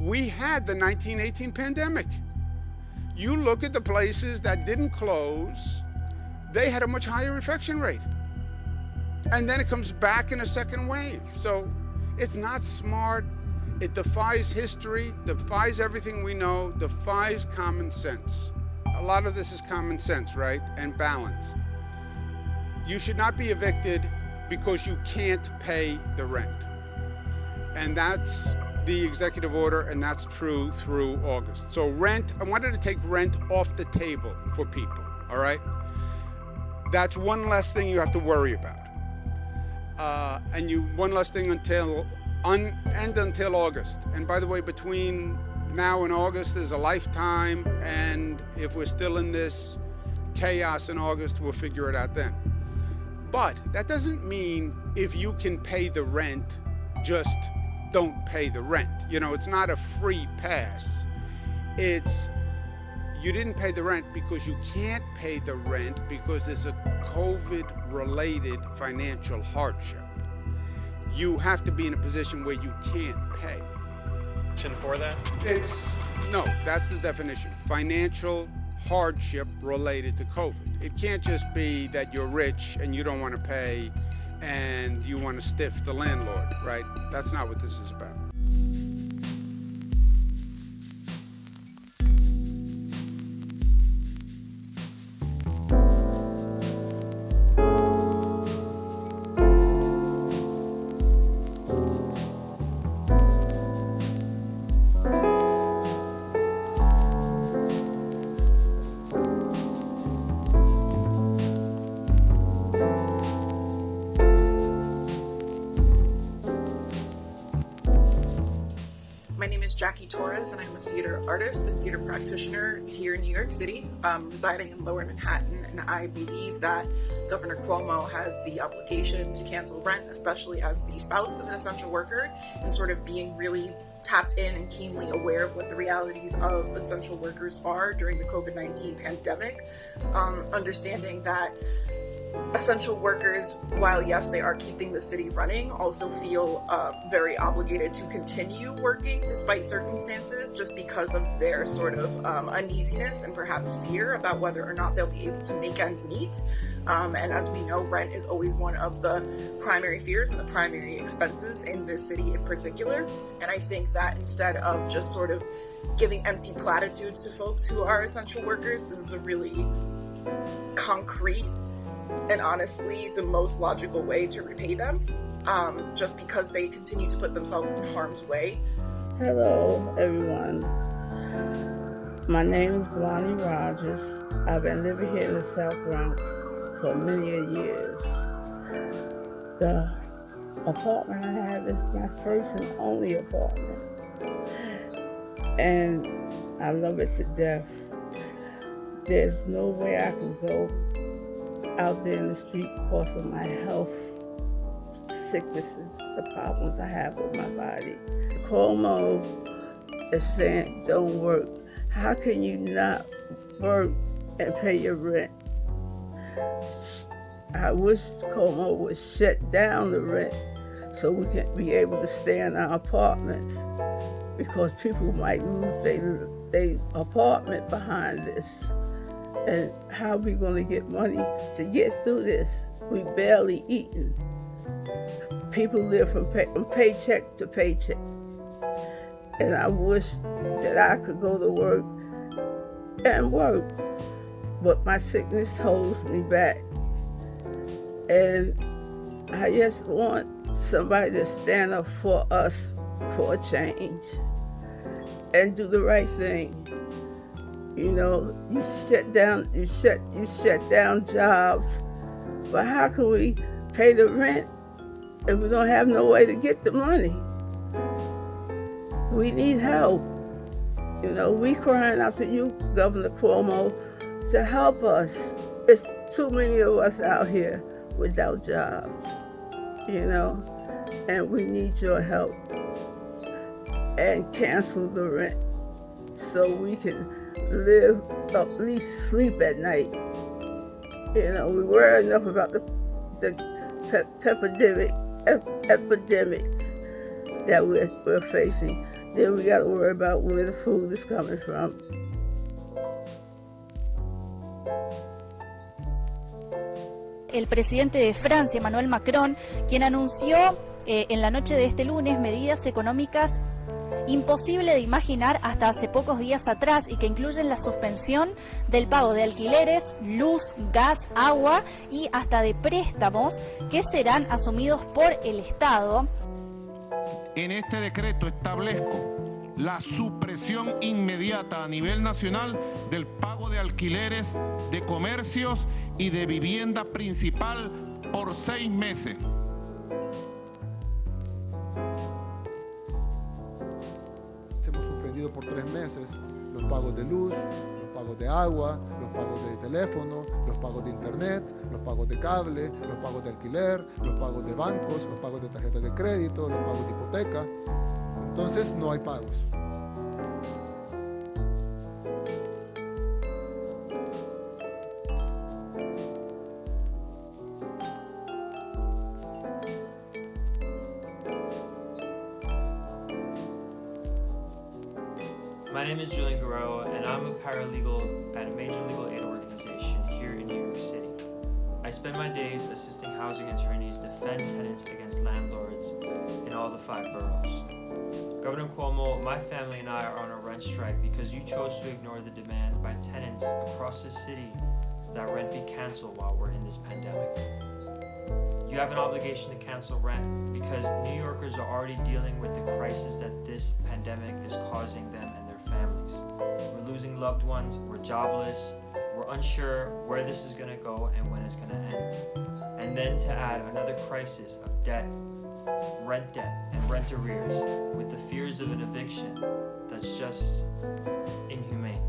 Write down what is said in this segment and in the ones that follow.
We had the 1918 pandemic. You look at the places that didn't close, they had a much higher infection rate. And then it comes back in a second wave. So it's not smart. It defies history, defies everything we know, defies common sense. A lot of this is common sense, right? And balance. You should not be evicted because you can't pay the rent. And that's the executive order, and that's true through August. So rent, I wanted to take rent off the table for people, all right? That's one less thing you have to worry about. One less thing until August. And by the way, between now and August is a lifetime, and if we're still in this chaos in August, we'll figure it out then. But that doesn't mean if you can pay the rent, just don't pay the rent. You know, it's not a free pass. It's you didn't pay the rent because you can't pay the rent because there's a COVID-related financial hardship. You have to be in a position where you can't pay. For that? No, that's the definition. Financial hardship related to COVID. It can't just be that you're rich and you don't want to pay and you want to stiff the landlord, right? That's not what this is about. And I'm a theater artist and theater practitioner here in New York City, residing in Lower Manhattan, and I believe that Governor Cuomo has the obligation to cancel rent, especially as the spouse of an essential worker, and sort of being really tapped in and keenly aware of what the realities of essential workers are during the COVID-19 pandemic, understanding that essential workers, while yes, they are keeping the city running, also feel very obligated to continue working despite circumstances just because of their sort of uneasiness and perhaps fear about whether or not they'll be able to make ends meet. And as we know, rent is always one of the primary fears and the primary expenses in this city in particular. And I think that instead of just sort of giving empty platitudes to folks who are essential workers, this is a really concrete and honestly the most logical way to repay them, just because they continue to put themselves in harm's way. Hello everyone, my name is Blondie Rogers. I've been living here in the South Bronx for many years. The apartment I have is my first and only apartment, and I love it to death. There's no way I can go out there in the street because of my health sicknesses, the problems I have with my body. Cuomo is saying don't work. How can you not work and pay your rent? I wish Cuomo would shut down the rent so we can be able to stay in our apartments, because people might lose their apartment behind this. And how are we going to get money to get through this? We barely eating. People live from paycheck to paycheck. And I wish that I could go to work and work, but my sickness holds me back. And I just want somebody to stand up for us for a change and do the right thing. You know, you shut down jobs, but how can we pay the rent if we don't have no way to get the money? We need help. You know, we crying out to you, Governor Cuomo, to help us. It's too many of us out here without jobs, you know, and we need your help. And cancel the rent so we can live, at least sleep at night. You know, we worry enough about the epidemic that we're facing. Then we got to worry about where the food is coming from. El presidente de Francia, Emmanuel Macron, quien anunció en la noche de este lunes medidas económicas imposible de imaginar hasta hace pocos días atrás y que incluyen la suspensión del pago de alquileres, luz, gas, agua y hasta de préstamos que serán asumidos por el Estado. En este decreto establezco la supresión inmediata a nivel nacional del pago de alquileres de comercios y de vivienda principal por 6 meses. Hemos suspendido por 3 meses los pagos de luz, los pagos de agua, los pagos de teléfono, los pagos de internet, los pagos de cable, los pagos de alquiler, los pagos de bancos, los pagos de tarjetas de crédito, los pagos de hipoteca. Entonces no hay pagos. My name is Julian Guerrero, and I'm a paralegal at a major legal aid organization here in New York City. I spend my days assisting housing attorneys defend tenants against landlords in all the 5 boroughs. Governor Cuomo, my family and I are on a rent strike because you chose to ignore the demands by tenants across the city that rent be canceled while we're in this pandemic. You have an obligation to cancel rent because New Yorkers are already dealing with the crisis that this pandemic is causing them and their families. We're losing loved ones, we're jobless, we're unsure where this is gonna go and when it's gonna end. And then to add another crisis of debt, rent debt, and rent arrears with the fears of an eviction that's just inhumane.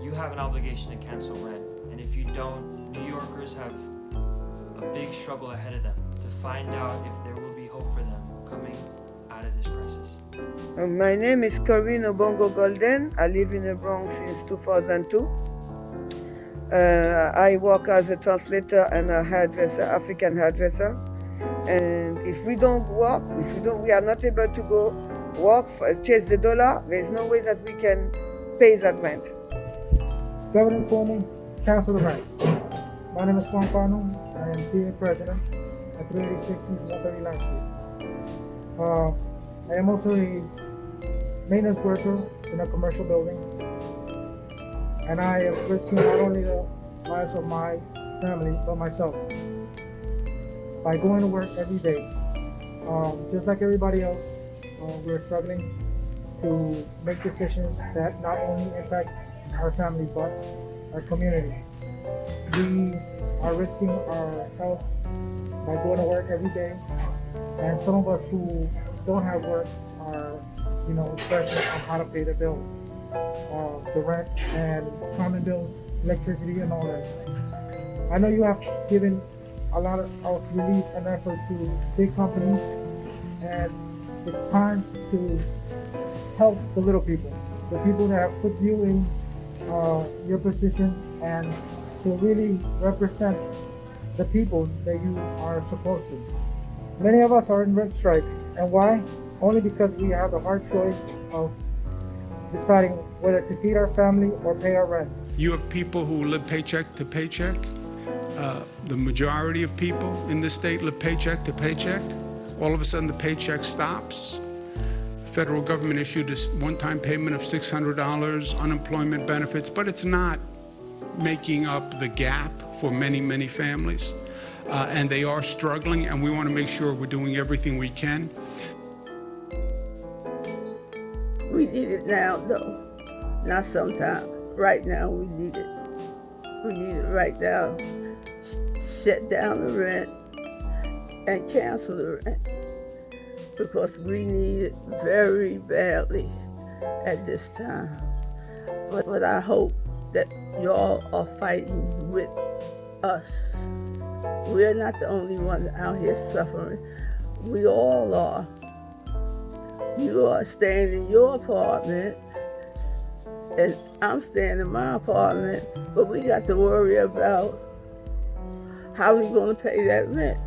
You have an obligation to cancel rent, and if you don't, New Yorkers have a big struggle ahead of them to find out if there will be hope for them coming out of this crisis. My name is Corinne Obongo Golden. I live in the Bronx since 2002. I work as a translator and a hairdresser, African hairdresser. And if we don't work, we are not able to go work, chase the dollar, there's no way that we can pay that rent. Governor Cuomo, cancel the rents. My name is Juan Cano. I am TA President at 386 East 139th Street. I am also a maintenance worker in a commercial building. And I am risking not only the lives of my family, but myself by going to work every day. Just like everybody else, we're struggling to make decisions that not only impact our family, but our community. We are risking our health by going to work every day, and some of us who don't have work are, stressing on how to pay the bills, the rent and common bills, electricity, and all that. I know you have given a lot of relief and effort to big companies, and it's time to help the little people, the people that have put you in your position, and to really represent the people that you are supposed to. Many of us are in rent strike, and why? Only because we have the hard choice of deciding whether to feed our family or pay our rent. You have people who live paycheck to paycheck. The majority of people in this state live paycheck to paycheck. All of a sudden the paycheck stops. Federal government issued a one-time payment of $600 unemployment benefits, but it's not making up the gap for many, many families. And they are struggling, and we want to make sure we're doing everything we can. We need it now, though. Not sometime. Right now, we need it. We need it right now. Shut down the rent and cancel the rent, because we need it very badly at this time. But I hope that y'all are fighting with us. We're not the only ones out here suffering. We all are. You are staying in your apartment, and I'm staying in my apartment, but we got to worry about how we gonna pay that rent.